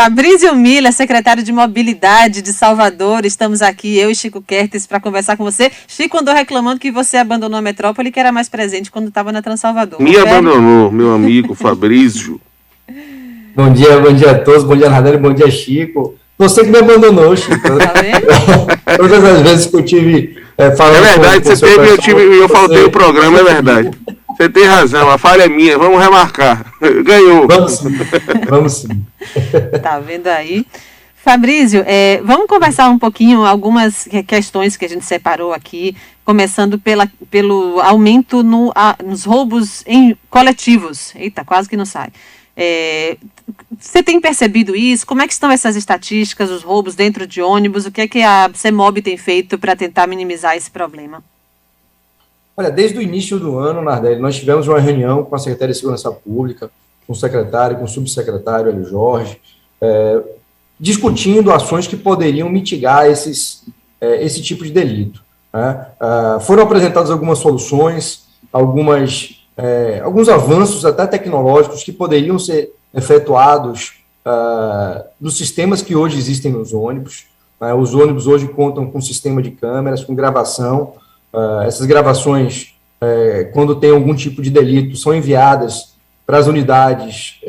Fabrício Miller, secretário de Mobilidade de Salvador, estamos aqui, eu e Chico Kertes, para conversar com você. Chico andou reclamando que você abandonou a metrópole e que era mais presente quando estava na Transalvador. Me abandonou, meu amigo Fabrício. Bom dia a todos, bom dia, Nardelli, bom dia, Chico. Você que me abandonou, Chico. Tá vendo? Todas as vezes que eu tive falando... É verdade, você teve, eu faltei o programa, é verdade. Você tem razão, a falha é minha, vamos remarcar. Ganhou. Vamos sim. Tá vendo aí? Fabrício, vamos conversar um pouquinho, algumas questões que a gente separou aqui, começando pelo aumento nos roubos coletivos. Eita, quase que não sai. Você tem percebido isso? Como é que estão essas estatísticas, os roubos dentro de ônibus? O que é que a CEMOB tem feito para tentar minimizar esse problema? Olha, desde o início do ano, Nardelli, nós tivemos uma reunião com a Secretaria de Segurança Pública, com o secretário, com o subsecretário, Hélio Jorge, discutindo ações que poderiam mitigar esse tipo de delito. Né? Foram apresentadas algumas soluções, alguns avanços até tecnológicos que poderiam ser efetuados nos sistemas que hoje existem nos ônibus. Os ônibus hoje contam com sistema de câmeras, com gravação. Essas gravações, quando tem algum tipo de delito, são enviadas para as unidades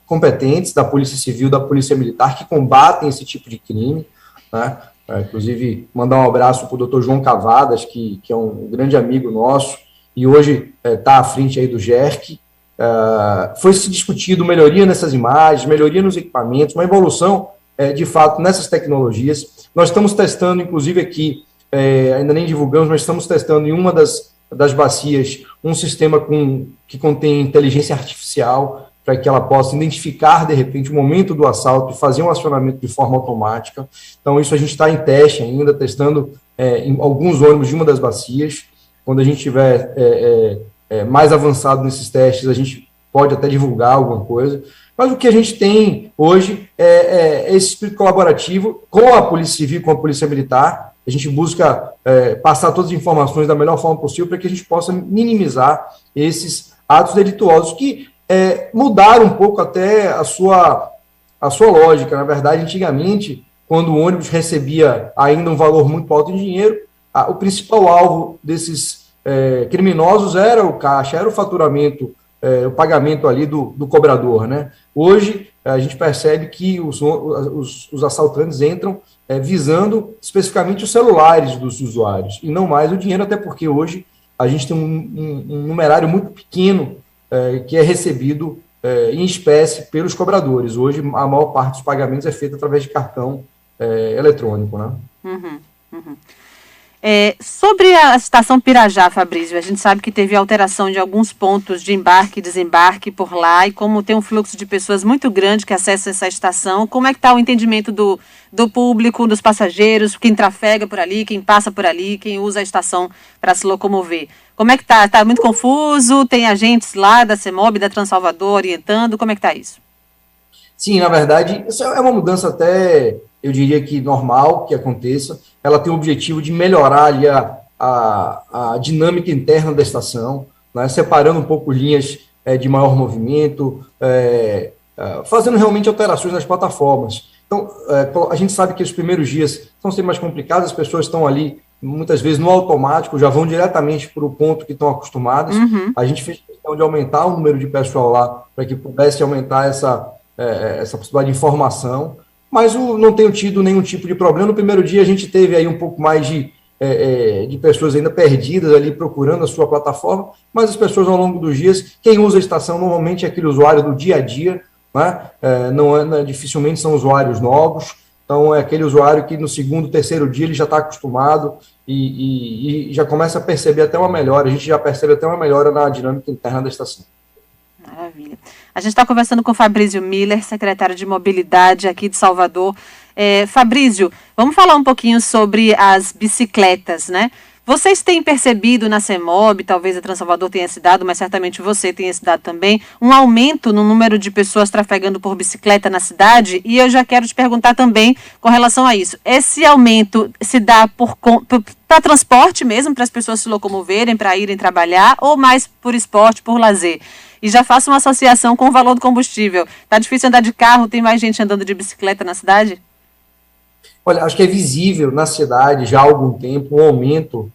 competentes da Polícia Civil, da Polícia Militar, que combatem esse tipo de crime. Né? Inclusive, mandar um abraço para o doutor João Cavadas, que é um grande amigo nosso, e hoje está à frente aí do GERC. Foi se discutido melhoria nessas imagens, melhoria nos equipamentos, uma evolução, de fato, nessas tecnologias. Nós estamos testando, inclusive aqui, ainda nem divulgamos, mas estamos testando em uma das bacias um sistema que contém inteligência artificial para que ela possa identificar, de repente, o momento do assalto e fazer um acionamento de forma automática. Então, isso a gente está em teste ainda, testando em alguns ônibus de uma das bacias. Quando a gente tiver mais avançado nesses testes, a gente pode até divulgar alguma coisa. Mas o que a gente tem hoje é esse espírito colaborativo com a Polícia Civil, com a Polícia Militar. A gente busca passar todas as informações da melhor forma possível para que a gente possa minimizar esses atos delituosos que mudaram um pouco até a sua lógica. Na verdade, antigamente, quando o ônibus recebia ainda um valor muito alto em dinheiro, o principal alvo desses criminosos era o caixa, era o faturamento, o pagamento ali do cobrador, né? Hoje, a gente percebe que os assaltantes entram visando especificamente os celulares dos usuários, e não mais o dinheiro, até porque hoje a gente tem um numerário muito pequeno que é recebido em espécie pelos cobradores. Hoje, a maior parte dos pagamentos é feita através de cartão eletrônico, né? Uhum. Sobre a estação Pirajá, Fabrício, a gente sabe que teve alteração de alguns pontos de embarque e desembarque por lá, e como tem um fluxo de pessoas muito grande que acessam essa estação, como é que está o entendimento do público, dos passageiros, quem trafega por ali, quem passa por ali, quem usa a estação para se locomover? Como é que está? Está muito confuso? Tem agentes lá da CEMOB, da Transalvador orientando? Como é que está isso? Sim, na verdade, isso é uma mudança até, eu diria que normal que aconteça. Ela tem o objetivo de melhorar ali a dinâmica interna da estação, né, separando um pouco linhas de maior movimento, fazendo realmente alterações nas plataformas. Então, a gente sabe que os primeiros dias vão ser mais complicados, as pessoas estão ali, muitas vezes, no automático, já vão diretamente para o ponto que estão acostumadas. Uhum. A gente fez questão de aumentar o número de pessoal lá, para que pudesse aumentar essa possibilidade de informação, mas não tenho tido nenhum tipo de problema. No primeiro dia a gente teve aí um pouco mais de pessoas ainda perdidas ali procurando a sua plataforma, mas as pessoas ao longo dos dias, quem usa a estação normalmente é aquele usuário do dia a dia, né? Dificilmente são usuários novos, então é aquele usuário que no segundo, terceiro dia ele já está acostumado e já começa a perceber até uma melhora, a gente já percebe até uma melhora na dinâmica interna da estação. Maravilha. A gente está conversando com o Fabrício Miller, secretário de Mobilidade aqui de Salvador. Fabrício, vamos falar um pouquinho sobre as bicicletas, né? Vocês têm percebido na CEMOB, talvez a Transalvador tenha se dado, mas certamente você tenha se dado também, um aumento no número de pessoas trafegando por bicicleta na cidade? E eu já quero te perguntar também com relação a isso. Esse aumento se dá para transporte mesmo, para as pessoas se locomoverem, para irem trabalhar, ou mais por esporte, por lazer? e já faço uma associação com o valor do combustível. Tá difícil andar de carro, tem mais gente andando de bicicleta na cidade? Olha, acho que é visível na cidade já há algum tempo um aumento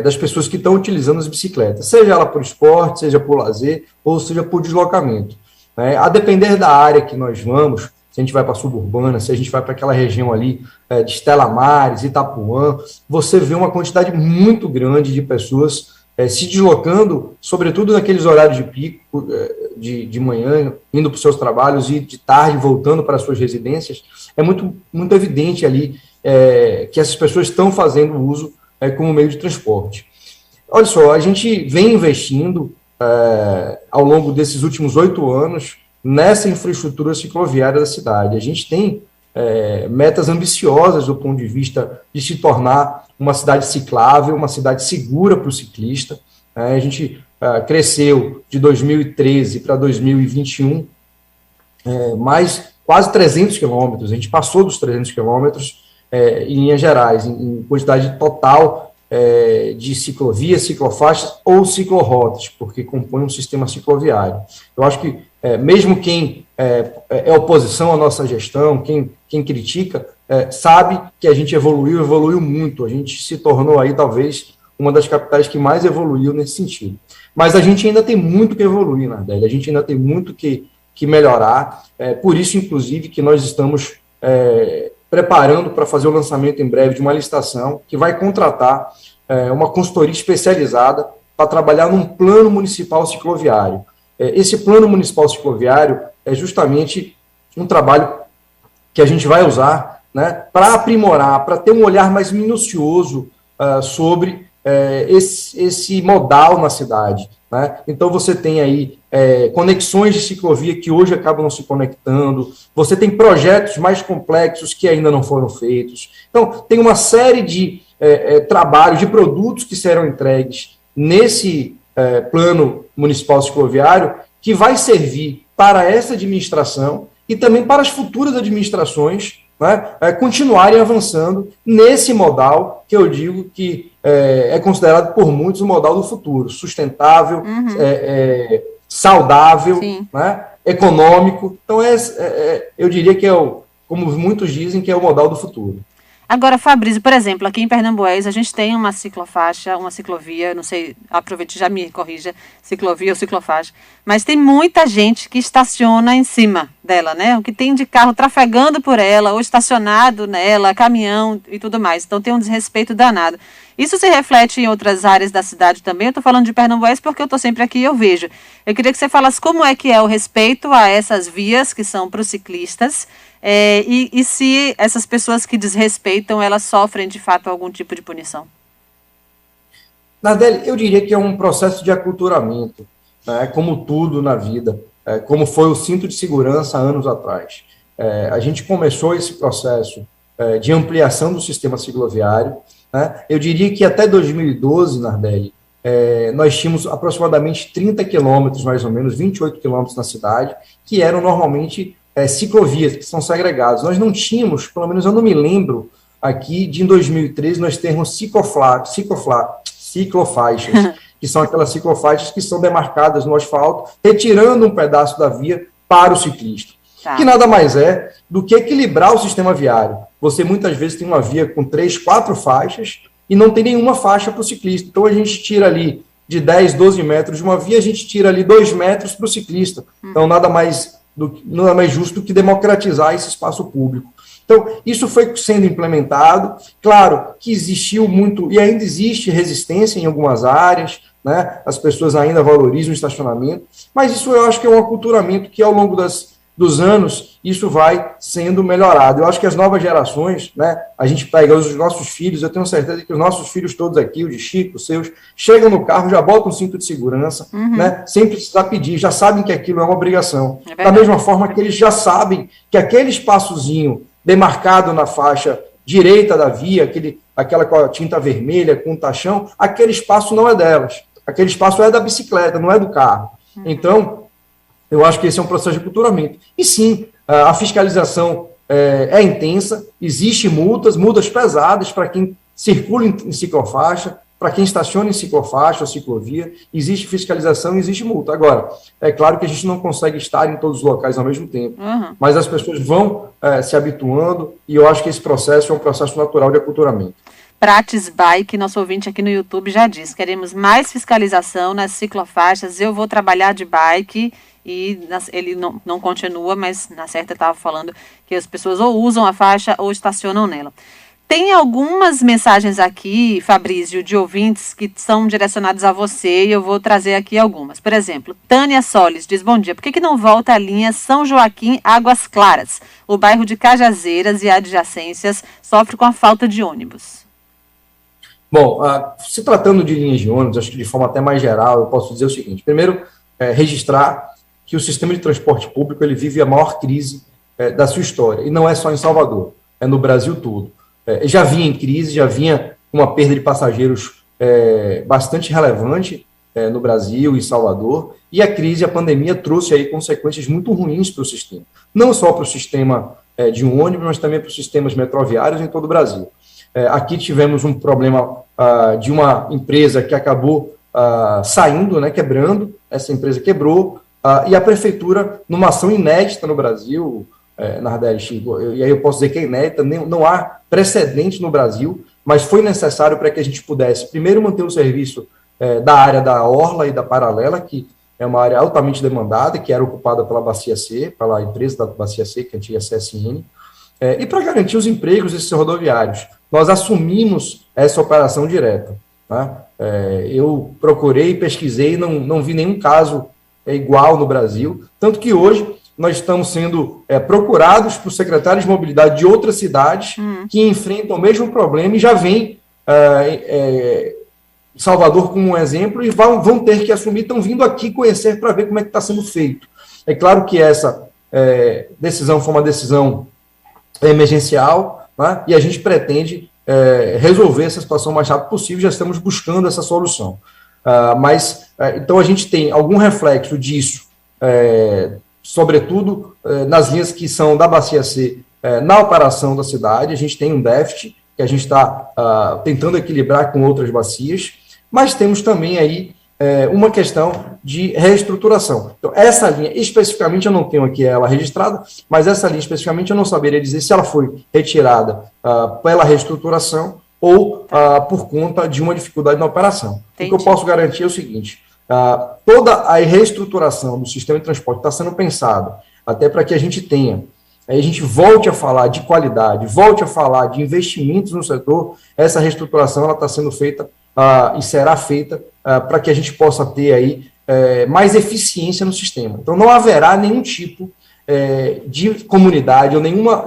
das pessoas que estão utilizando as bicicletas, seja ela por esporte, seja por lazer, ou seja por deslocamento. Né? A depender da área que nós vamos, se a gente vai para a suburbana, se a gente vai para aquela região ali de Estela Maris, Itapuã, você vê uma quantidade muito grande de pessoas se deslocando, sobretudo naqueles horários de pico, de manhã, indo para os seus trabalhos e de tarde voltando para as suas residências. É muito, muito evidente ali que essas pessoas estão fazendo uso como meio de transporte. Olha só, a gente vem investindo ao longo desses últimos 8 anos nessa infraestrutura cicloviária da cidade. A gente tem metas ambiciosas do ponto de vista de se tornar uma cidade ciclável, uma cidade segura para o ciclista. A gente cresceu de 2013 para 2021 mais quase 300 quilômetros, a gente passou dos 300 quilômetros em linhas gerais, em quantidade total de ciclovias, ciclofaixas ou ciclorotas, porque compõe um sistema cicloviário. Eu acho que mesmo quem é oposição à nossa gestão, quem critica, sabe que a gente evoluiu muito, a gente se tornou aí talvez uma das capitais que mais evoluiu nesse sentido. Mas a gente ainda tem muito que evoluir, Nardelli, a gente ainda tem muito que melhorar, por isso, inclusive, que nós estamos preparando para fazer o lançamento em breve de uma licitação que vai contratar uma consultoria especializada para trabalhar num plano municipal cicloviário. Esse plano municipal cicloviário é justamente um trabalho que a gente vai usar, né, para aprimorar, para ter um olhar mais minucioso sobre esse modal na cidade. Né? Então, você tem aí conexões de ciclovia que hoje acabam não se conectando, você tem projetos mais complexos que ainda não foram feitos. Então, tem uma série de trabalhos, de produtos que serão entregues nesse plano municipal cicloviário que vai servir para essa administração e também para as futuras administrações, né, continuarem avançando nesse modal que eu digo que é considerado por muitos o modal do futuro, sustentável, saudável, né, econômico. Então, eu diria que como muitos dizem, que é o modal do futuro. Agora, Fabrício, por exemplo, aqui em Pernambués, a gente tem uma ciclofaixa, uma ciclovia, não sei, aproveite, já me corrija, ciclovia ou ciclofaixa, mas tem muita gente que estaciona em cima dela, né? O que tem de carro trafegando por ela, ou estacionado nela, caminhão e tudo mais. Então tem um desrespeito danado. Isso se reflete em outras áreas da cidade também. Eu estou falando de Pernambués porque eu estou sempre aqui e eu vejo. Eu queria que você falasse como é que é o respeito a essas vias que são para os ciclistas, e se essas pessoas que desrespeitam, elas sofrem de fato algum tipo de punição. Nardelli, eu diria que é um processo de aculturamento, né, como tudo na vida, como foi o cinto de segurança anos atrás. A gente começou esse processo de ampliação do sistema cicloviário, né. Eu diria que até 2012, Nardelli, nós tínhamos aproximadamente 30 quilômetros, mais ou menos, 28 quilômetros na cidade, que eram normalmente ciclovias, que são segregados. Nós não tínhamos, pelo menos eu não me lembro aqui, de em 2013 nós termos ciclofaixas, que são aquelas ciclofaixas que são demarcadas no asfalto, retirando um pedaço da via para o ciclista. Tá. Que nada mais é do que equilibrar o sistema viário. Você muitas vezes tem uma via com 3, 4 faixas e não tem nenhuma faixa para o ciclista. Então a gente tira ali de 10, 12 metros de uma via, a gente tira ali 2 metros para o ciclista. Então nada mais justo do que democratizar esse espaço público. Então, isso foi sendo implementado. Claro que existiu muito, e ainda existe resistência em algumas áreas, né? As pessoas ainda valorizam o estacionamento, mas isso eu acho que é um aculturamento que, ao longo dos anos, isso vai sendo melhorado. Eu acho que as novas gerações, né, a gente pega os nossos filhos, eu tenho certeza que os nossos filhos todos aqui, o de Chico, os seus, chegam no carro, já botam um cinto de segurança, né, sem precisar pedir, já sabem que aquilo é uma obrigação. Da mesma forma que eles já sabem que aquele espaçozinho demarcado na faixa direita da via, aquela com a tinta vermelha, com o tachão, aquele espaço não é delas. Aquele espaço é da bicicleta, não é do carro. Então, eu acho que esse é um processo de aculturamento. E sim, a fiscalização é intensa, existem multas pesadas para quem circula em ciclofaixa, para quem estaciona em ciclofaixa ou ciclovia, existe fiscalização e existe multa. Agora, é claro que a gente não consegue estar em todos os locais ao mesmo tempo, mas as pessoas vão se habituando e eu acho que esse processo é um processo natural de aculturamento. Prates Bike, nosso ouvinte aqui no YouTube já diz, queremos mais fiscalização nas ciclofaixas, eu vou trabalhar de bike, e ele não continua, mas na certa estava falando que as pessoas ou usam a faixa ou estacionam nela. Tem algumas mensagens aqui, Fabrício, de ouvintes que são direcionadas a você e eu vou trazer aqui algumas. Por exemplo, Tânia Solis diz, bom dia, por que não volta a linha São Joaquim Águas Claras? O bairro de Cajazeiras e adjacências sofre com a falta de ônibus. Bom, se tratando de linhas de ônibus, acho que de forma até mais geral, eu posso dizer o seguinte. Primeiro, registrar que o sistema de transporte público ele vive a maior crise da sua história. E não é só em Salvador, é no Brasil todo. Já vinha em crise, já vinha uma perda de passageiros bastante relevante no Brasil e Salvador. E a crise, a pandemia, trouxe aí consequências muito ruins para o sistema. Não só para o sistema de ônibus, mas também para os sistemas metroviários em todo o Brasil. Aqui tivemos um problema de uma empresa que acabou saindo, quebrando, essa empresa quebrou, e a prefeitura, numa ação inédita no Brasil, Nardeste, e aí eu posso dizer que é inédita, não há precedente no Brasil, mas foi necessário para que a gente pudesse, primeiro, manter o serviço da área da Orla e da Paralela, que é uma área altamente demandada, que era ocupada pela Bacia C, pela empresa da Bacia C, que é a antiga CSN, e para garantir os empregos desses rodoviários. Nós assumimos essa operação direta. Tá? Eu procurei, pesquisei, não vi nenhum caso igual no Brasil, tanto que hoje nós estamos sendo procurados por secretários de mobilidade de outras cidades que enfrentam o mesmo problema e já vêm Salvador como um exemplo e vão ter que assumir, estão vindo aqui conhecer para ver como é que está sendo feito. É claro que essa decisão foi uma decisão emergencial, né? E a gente pretende resolver essa situação o mais rápido possível, já estamos buscando essa solução. Então a gente tem algum reflexo disso, sobretudo nas linhas que são da Bacia C, na operação da cidade, a gente tem um déficit que a gente está tentando equilibrar com outras bacias, mas temos também aí uma questão de reestruturação. Então, essa linha, especificamente, eu não tenho aqui ela registrada, mas essa linha, especificamente, eu não saberia dizer se ela foi retirada pela reestruturação ou por conta de uma dificuldade na operação. Entendi. O que eu posso garantir é o seguinte, toda a reestruturação do sistema de transporte está sendo pensada até para que a gente tenha, a gente volte a falar de qualidade, volte a falar de investimentos no setor, essa reestruturação ela está sendo feita e será feita para que a gente possa ter aí mais eficiência no sistema. Então, não haverá nenhum tipo de comunidade ou nenhuma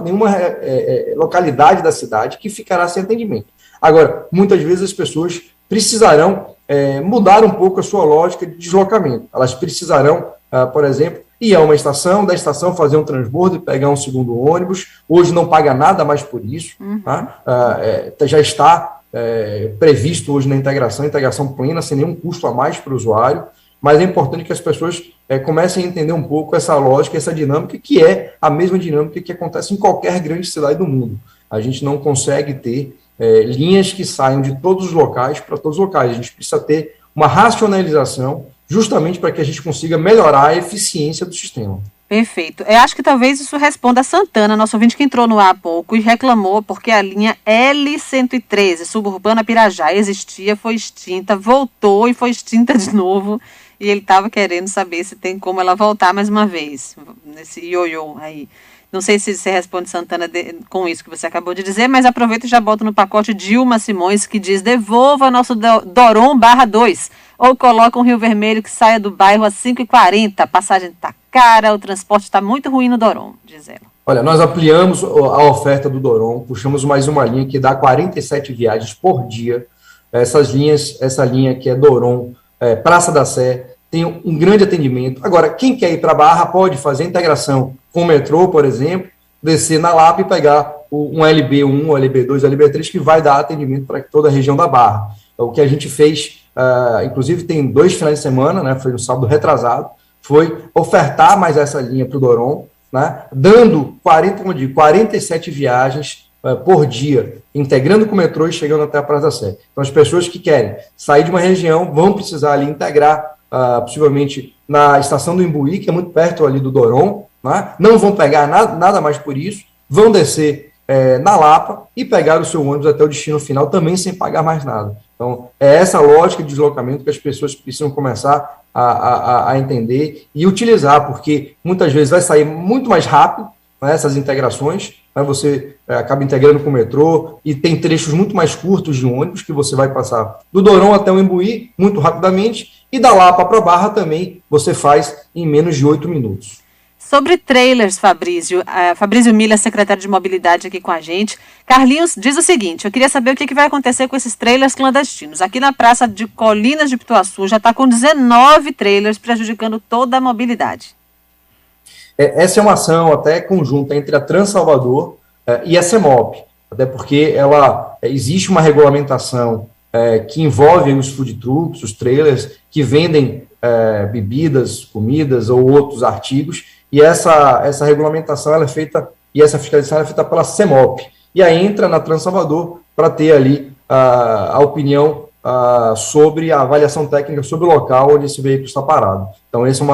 localidade da cidade que ficará sem atendimento. Agora, muitas vezes as pessoas precisarão mudar um pouco a sua lógica de deslocamento. Elas precisarão, por exemplo, ir a uma estação, da estação fazer um transbordo e pegar um segundo ônibus. Hoje não paga nada mais por isso. Tá? Já está previsto hoje na integração plena, sem nenhum custo a mais para o usuário, mas é importante que as pessoas comecem a entender um pouco essa lógica, essa dinâmica, que é a mesma dinâmica que acontece em qualquer grande cidade do mundo. A gente não consegue ter linhas que saiam de todos os locais para todos os locais. A gente precisa ter uma racionalização justamente para que a gente consiga melhorar a eficiência do sistema. Perfeito. Eu acho que talvez isso responda a Santana, nosso ouvinte que entrou no ar há pouco e reclamou porque a linha L113, suburbana Pirajá, existia, foi extinta, voltou e foi extinta de novo. E ele estava querendo saber se tem como ela voltar mais uma vez, nesse ioiô aí. Não sei se você responde, Santana, com isso que você acabou de dizer, mas aproveita e já bota no pacote Dilma Simões, que diz, devolva nosso Doron/2, ou coloca um Rio Vermelho que saia do bairro às 5h40, a passagem está cara, o transporte está muito ruim no Doron, diz ela. Olha, nós ampliamos a oferta do Doron, puxamos mais uma linha que dá 47 viagens por dia. Essa linha que é Doron, Praça da Sé, tem um grande atendimento. Agora, quem quer ir para a Barra pode fazer a integração com o metrô, por exemplo, descer na Lapa e pegar um LB1, um LB2, um LB3, que vai dar atendimento para toda a região da Barra. O que a gente fez, inclusive tem 2 finais de semana, né, foi no sábado retrasado, foi ofertar mais essa linha para o Doron, né, dando 47 viagens por dia, integrando com o metrô e chegando até a Praça da Sé. Então, as pessoas que querem sair de uma região vão precisar ali integrar, possivelmente, na estação do Imbuí, que é muito perto ali do Doron, né? Não vão pegar nada mais por isso, vão descer na Lapa e pegar o seu ônibus até o destino final também sem pagar mais nada. Então, é essa lógica de deslocamento que as pessoas precisam começar a entender e utilizar, porque muitas vezes vai sair muito mais rápido, né, essas integrações, né, você acaba integrando com o metrô e tem trechos muito mais curtos de ônibus que você vai passar do Doron até o Imbuí muito rapidamente e da Lapa para a Barra também você faz em menos de 8 minutos. Sobre trailers, Fabrício, Fabrício Miller, secretário de Mobilidade aqui com a gente. Carlinhos diz o seguinte, eu queria saber o que vai acontecer com esses trailers clandestinos. Aqui na Praça de Colinas de Pituaçu já está com 19 trailers prejudicando toda a mobilidade. Essa é uma ação até conjunta entre a Transalvador e a CEMOB, até porque existe uma regulamentação que envolve os food trucks, os trailers, que vendem bebidas, comidas ou outros artigos, e essa regulamentação ela é feita, e essa fiscalização é feita pela CEMOB, e aí entra na Transalvador para ter ali a opinião sobre a avaliação técnica sobre o local onde esse veículo está parado. Então, essa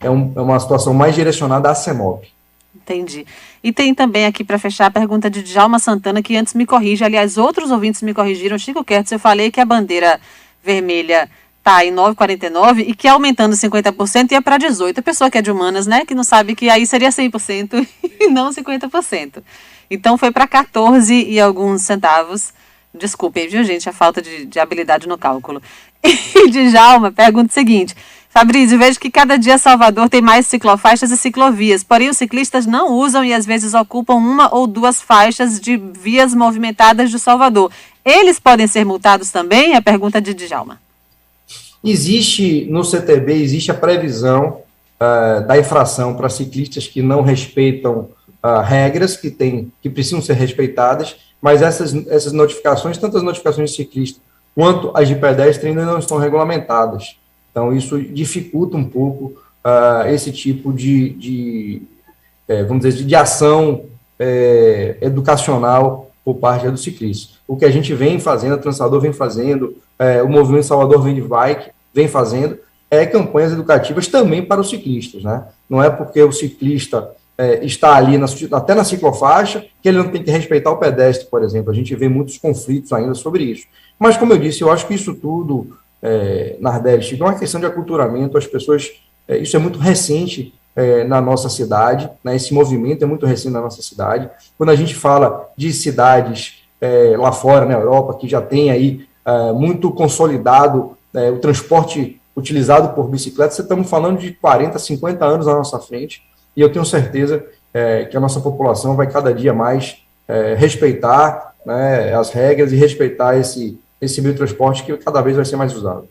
é uma situação mais direcionada à CEMOB. Entendi. E tem também aqui, para fechar, a pergunta de Djalma Santana, que antes me corrige, aliás, outros ouvintes me corrigiram. Chico Kertz, eu falei que a bandeira vermelha está em 9,49 e que aumentando 50% ia para 18%. A pessoa que é de humanas, né, que não sabe que aí seria 100% e não 50%. Então foi para 14 e alguns centavos. Desculpem, viu, gente, a falta de habilidade no cálculo. E Djalma pergunta o seguinte, Fabrício, vejo que cada dia Salvador tem mais ciclofaixas e ciclovias, porém os ciclistas não usam e às vezes ocupam uma ou duas faixas de vias movimentadas de Salvador. Eles podem ser multados também? É a pergunta de Djalma. Existe, no CTB, existe a previsão da infração para ciclistas que não respeitam regras que precisam ser respeitadas, mas essas notificações, tanto as notificações de ciclista quanto as de pedestre, ainda não estão regulamentadas. Então, isso dificulta um pouco esse tipo vamos dizer, de ação educacional por parte do ciclista. O que a gente vem fazendo, a Transalvador vem fazendo, o Movimento Salvador Vem de Bike vem fazendo, campanhas educativas também para os ciclistas, né? Não é porque o ciclista está ali até na ciclofaixa que ele não tem que respeitar o pedestre, por exemplo. A gente vê muitos conflitos ainda sobre isso. Mas, como eu disse, eu acho que isso tudo, Nardelli, não é uma questão de aculturamento, as pessoas, isso é muito recente na nossa cidade, né? Esse movimento é muito recente na nossa cidade. Quando a gente fala de cidades lá fora, na Europa, que já tem aí muito consolidado o transporte utilizado por bicicleta, estamos falando de 40, 50 anos na nossa frente, e eu tenho certeza que a nossa população vai cada dia mais respeitar, né, as regras e respeitar esse meio de transporte que cada vez vai ser mais usado.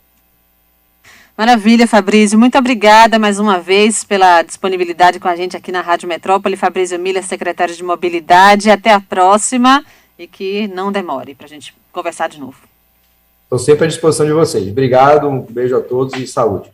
Maravilha, Fabrício. Muito obrigada mais uma vez pela disponibilidade com a gente aqui na Rádio Metrópole. Fabrício Miller, secretário de Mobilidade. Até a próxima e que não demore para a gente conversar de novo. Estou sempre à disposição de vocês. Obrigado, um beijo a todos e saúde.